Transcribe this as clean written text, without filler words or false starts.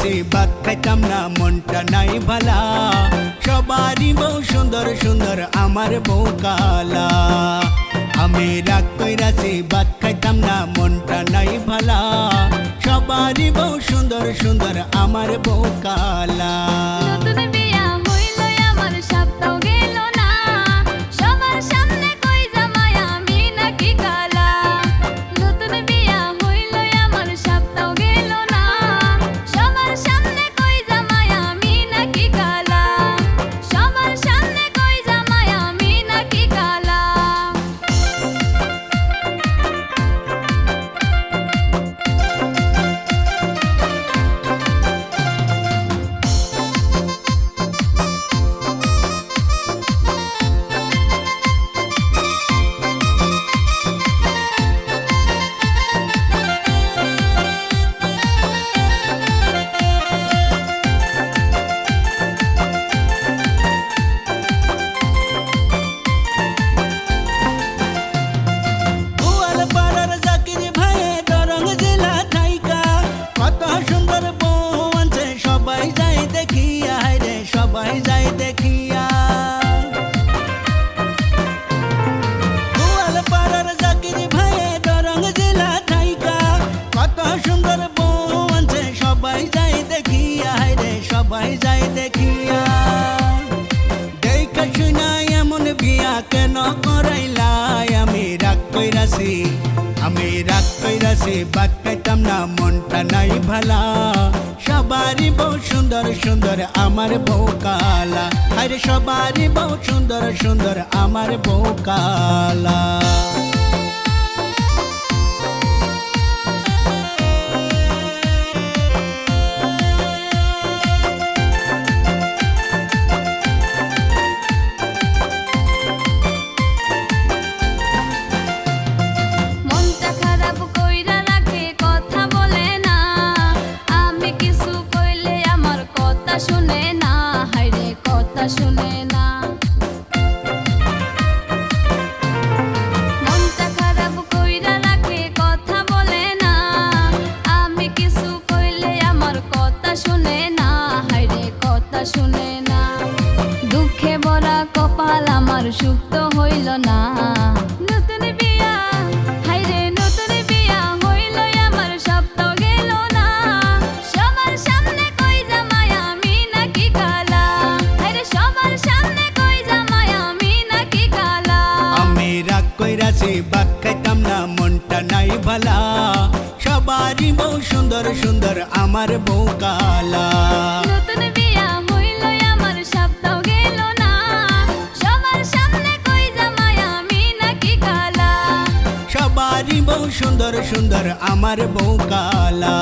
রাশি ভাত খাইতাম না মনটা নাই ভালা সবারই বউ সুন্দর সুন্দর আমার বউ কালা আমি রাগ কইরাছি ভাত খাইতাম না মনটা নাই ভালা সবারই বউ সুন্দর সুন্দর আমার বউ কালা নতুন বিয়া হইল আমার সপ্তাহ গেল না সবার সামনে কই জামাই আমি নাকি কালা নতুন বিয়া হইল আমার সপ্তাহ গেল না সবার সামনে কই জামাই আমি নাকি কালা সবার সামনে কই জামাই আমি নাকি কালা গোয়ালপাড়ার জাকির ভাইয়ে দরং জেলা থাইকা কত সুন্দর বউ আনছে সবাই যায় দেখিয়া রে সবাই যায় দেখিয়া গোয়ালপাড়ার জাকির ভাইয়ে দরং জেলা থাইকা কত সুন্দর বউ আনছে সবাই যায় দেখিয়া রে সবাই যায় দেখিয়া দেখা শুনা এমন বিয়া কেন করাইলাই আমি রাগ কইরাছি ভাত খাইতাম না মনটা নাই ভালা সবারই বউ সুন্দর সুন্দর আমার বউ কালা আরে সবারই বউ সুন্দর সুন্দর আমার বউ কালা মনটা খারাপ কইরা রাখে কথা বলে না আমি কিছু কইলে আমার কথা শুনে না হায়রে কথা শুনে না মনটা খারাপ কইরা রাখে কথা বলে না আমি কিছু কইলে আমার কথা শুনে না হায়রে কথা শুনে না দুঃখে ভরা কপাল আমার সুখ তো হইল না নতুন বিয়া হায়রে নতুন বিয়া হইল আমার সপ্তাহ গেল না সবার সামনে কই জামাই আমি নাকি কালা হায়রে সবার সামনে কই জামাই আমি নাকি কালা আমি রাগ কইরাছি ভাত খাইতাম না মনটা নাই ভালা সবারই বউ সুন্দর সুন্দর আমার বউ কালা নতুন বিয়া হইল আমার সপ্তাহ গেল না সবার সামনে কই জামাই আমি নাকি কালা সবারই বউ সুন্দর সুন্দর আমার বউ কালা